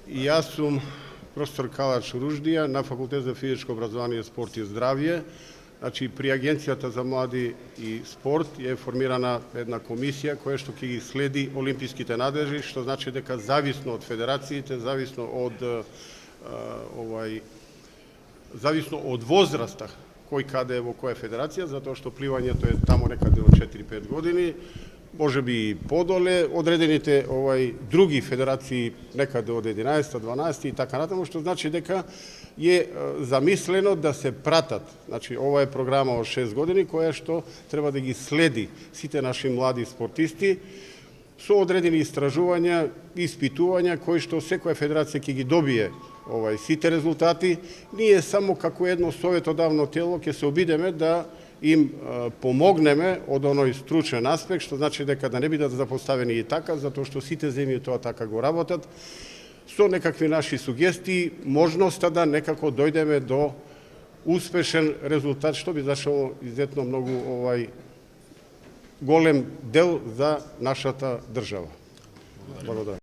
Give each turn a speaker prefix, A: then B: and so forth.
A: Јас сум професор Калач Руждија на Факултет за физичко образование, спорт и здравје. Значи, при Агенцијата за млади и спорт е формирана една комисија која што ќе ги следи олимписките надлежи, што значи дека зависно од федерациите, зависно од возраста кој каде е во која федерација, затоа што пливањето е тамо некаде од 4-5 години, може би и подоле, одредените други федерации некаде од 11, 12 и така натаму, што значи дека е замислено да се пратат. Значи, ова е програма од 6 години која што треба да ги следи сите наши млади спортисти со одредени истражувања и испитувања кои што секоја федерација ќе ги добие сите резултати. Ние само како едно советодавно тело ќе се обидеме да им помогнеме од оној стручен аспект, што значи дека да не бидат запоставени и така, затоа што сите земји тоа така го работат, со некакви наши сугестии, можноста да некако дојдеме до успешен резултат, што би значило изетно многу голем дел за нашата држава. Благодарам.